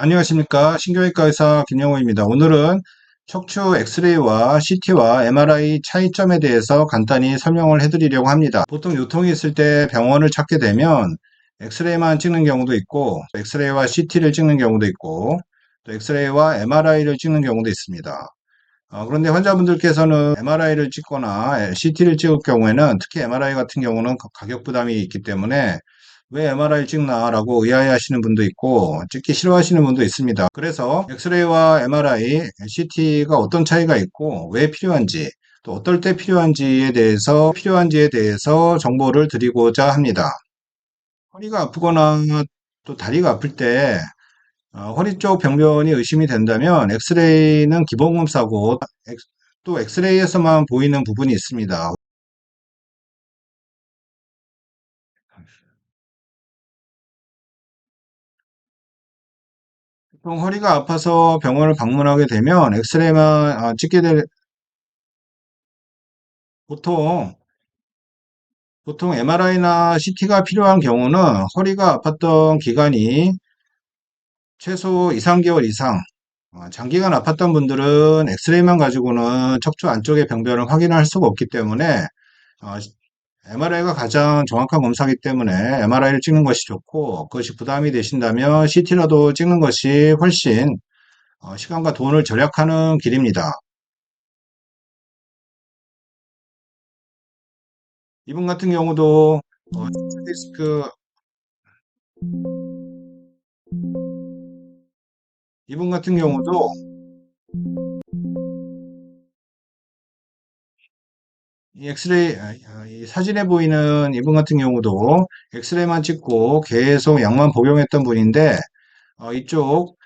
안녕하십니까. 신경외과 의사 김영호입니다. 오늘은 척추 엑스레이와 CT와 MRI 차이점에 대해서 간단히 설명을 해드리려고 합니다. 보통 요통이 있을 때 병원을 찾게 되면 엑스레이만 찍는 경우도 있고, 엑스레이와 CT를 찍는 경우도 있고, 또 엑스레이와 MRI를 찍는 경우도 있습니다. 그런데 환자분들께서는 MRI를 찍거나 CT를 찍을 경우에는, 특히 MRI 같은 경우는 가격 부담이 있기 때문에 왜 MRI 찍나 라고 의아해 하시는 분도 있고 찍기 싫어하시는 분도 있습니다. 그래서 엑스레이와 MRI, CT가 어떤 차이가 있고 왜 필요한지, 또 어떨 때 필요한지에 대해서 정보를 드리고자 합니다. 허리가 아프거나 또 다리가 아플 때 허리 쪽 병변이 의심이 된다면 엑스레이는 기본 검사고, 또 엑스레이에서만 보이는 부분이 있습니다. 보통 허리가 아파서 병원을 방문하게 되면 엑스레이만 찍게 될, 보통 MRI나 CT가 필요한 경우는 허리가 아팠던 기간이 최소 2, 3개월 이상, 장기간 아팠던 분들은 엑스레이만 가지고는 척추 안쪽의 병변을 확인할 수가 없기 때문에 MRI가 가장 정확한 검사이기 때문에 MRI를 찍는 것이 좋고, 그것이 부담이 되신다면 CT라도 찍는 것이 훨씬 시간과 돈을 절약하는 길입니다. 이분 같은 경우도 디스크 이분 같은 경우도 이 엑스레이 이 사진에 보이는 이분 같은 경우도 엑스레이만 찍고 계속 약만 복용했던 분인데, 이쪽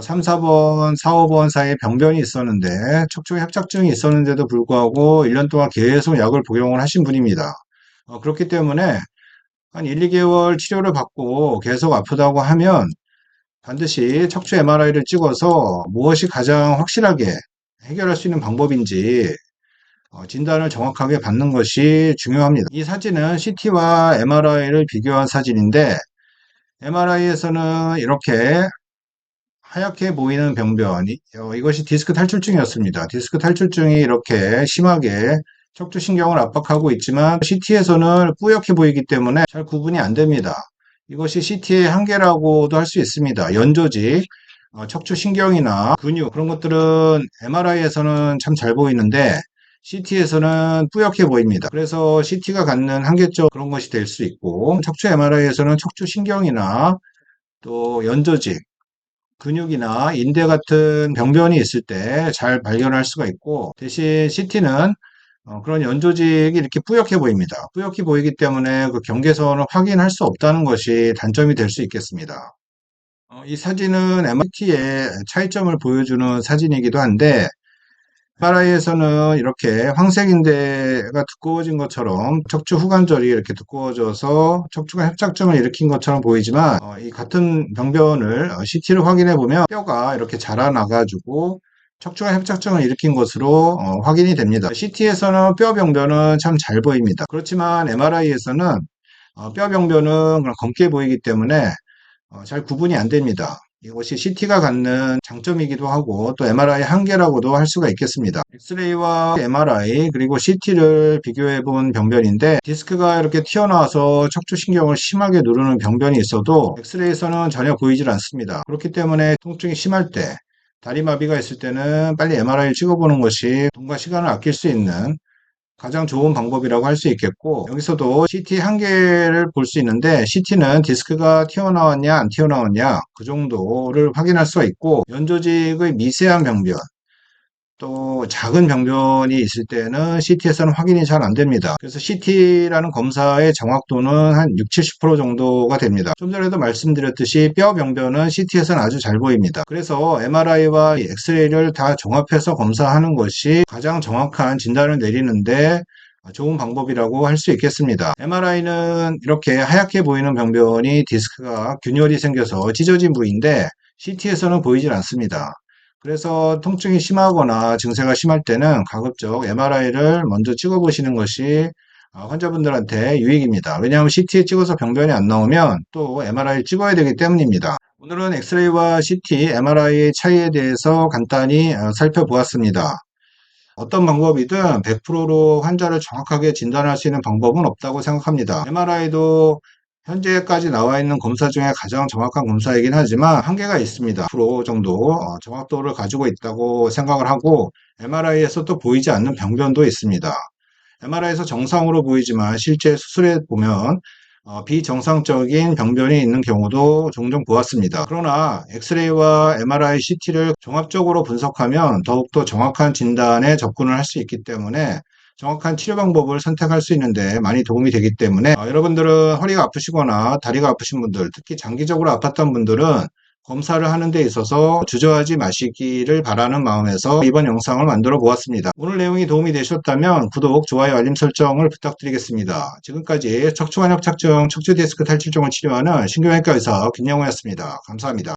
3, 4번, 4, 5번 사이에 병변이 있었는데 척추 협착증이 있었는데도 불구하고 1년 동안 계속 약을 복용을 하신 분입니다. 그렇기 때문에 한 1, 2개월 치료를 받고 계속 아프다고 하면 반드시 척추 MRI를 찍어서 무엇이 가장 확실하게 해결할 수 있는 방법인지 진단을 정확하게 받는 것이 중요합니다. 이 사진은 CT와 MRI를 비교한 사진인데, MRI에서는 이렇게 하얗게 보이는 병변, 이것이 디스크 탈출증이었습니다. 디스크 탈출증이 이렇게 심하게 척추신경을 압박하고 있지만 CT에서는 뿌옇게 보이기 때문에 잘 구분이 안 됩니다. 이것이 CT의 한계라고도 할 수 있습니다. 연조직, 척추신경이나 근육, 그런 것들은 MRI에서는 참 잘 보이는데 CT에서는 뿌옇게 보입니다. 그래서 CT가 갖는 한계점, 그런 것이 될 수 있고, 척추 MRI에서는 척추신경이나 또 연조직, 근육이나 인대 같은 병변이 있을 때 잘 발견할 수가 있고, 대신 CT는 그런 연조직이 이렇게 뿌옇게 보입니다. 뿌옇게 보이기 때문에 그 경계선을 확인할 수 없다는 것이 단점이 될 수 있겠습니다. 이 사진은 MRT의 차이점을 보여주는 사진이기도 한데, MRI에서는 이렇게 황색인대가 두꺼워진 것처럼 척추 후관절이 이렇게 두꺼워져서 척추가 협착증을 일으킨 것처럼 보이지만, 이 같은 병변을 CT를 확인해 보면 뼈가 이렇게 자라나가지고 척추가 협착증을 일으킨 것으로 확인이 됩니다. CT에서는 뼈 병변은 참 잘 보입니다. 그렇지만 MRI에서는 뼈 병변은 그냥 검게 보이기 때문에 잘 구분이 안 됩니다. 이것이 CT가 갖는 장점이기도 하고 또 MRI 한계라고도 할 수가 있겠습니다. 엑스레이와 MRI 그리고 CT를 비교해 본 병변인데, 디스크가 이렇게 튀어나와서 척추신경을 심하게 누르는 병변이 있어도 엑스레이에서는 전혀 보이질 않습니다. 그렇기 때문에 통증이 심할 때, 다리마비가 있을 때는 빨리 MRI를 찍어보는 것이 돈과 시간을 아낄 수 있는 가장 좋은 방법이라고 할 수 있겠고, 여기서도 CT 한계를 볼 수 있는데, CT는 디스크가 튀어나왔냐 안 튀어나왔냐 그 정도를 확인할 수가 있고, 연조직의 미세한 병변, 또 작은 병변이 있을 때는 CT에서는 확인이 잘 안 됩니다. 그래서 CT라는 검사의 정확도는 한 6, 70% 정도가 됩니다. 좀 전에도 말씀드렸듯이 뼈 병변은 CT에서는 아주 잘 보입니다. 그래서 MRI와 엑스레이를 다 종합해서 검사하는 것이 가장 정확한 진단을 내리는데 좋은 방법이라고 할 수 있겠습니다. MRI는 이렇게 하얗게 보이는 병변이 디스크가 균열이 생겨서 찢어진 부위인데 CT에서는 보이질 않습니다. 그래서 통증이 심하거나 증세가 심할 때는 가급적 MRI를 먼저 찍어보시는 것이 환자분들한테 유익입니다. 왜냐하면 CT 찍어서 병변이 안 나오면 또 MRI 찍어야 되기 때문입니다. 오늘은 엑스레이와 CT, MRI의 차이에 대해서 간단히 살펴보았습니다. 어떤 방법이든 100%로 환자를 정확하게 진단할 수 있는 방법은 없다고 생각합니다. MRI도 현재까지 나와 있는 검사 중에 가장 정확한 검사이긴 하지만 한계가 있습니다. 100% 정도 정확도를 가지고 있다고 생각을 하고 MRI에서 또 보이지 않는 병변도 있습니다. MRI에서 정상으로 보이지만 실제 수술에 보면 비정상적인 병변이 있는 경우도 종종 보았습니다. 그러나 엑스레이와 MRI, CT를 종합적으로 분석하면 더욱더 정확한 진단에 접근을 할 수 있기 때문에 정확한 치료 방법을 선택할 수 있는데 많이 도움이 되기 때문에 여러분들은 허리가 아프시거나 다리가 아프신 분들, 특히 장기적으로 아팠던 분들은 검사를 하는 데 있어서 주저하지 마시기를 바라는 마음에서 이번 영상을 만들어 보았습니다. 오늘 내용이 도움이 되셨다면 구독, 좋아요, 알림 설정을 부탁드리겠습니다. 지금까지 척추관역착증, 척추디스크 탈출증을 치료하는 신경외과 의사 김영호였습니다. 감사합니다.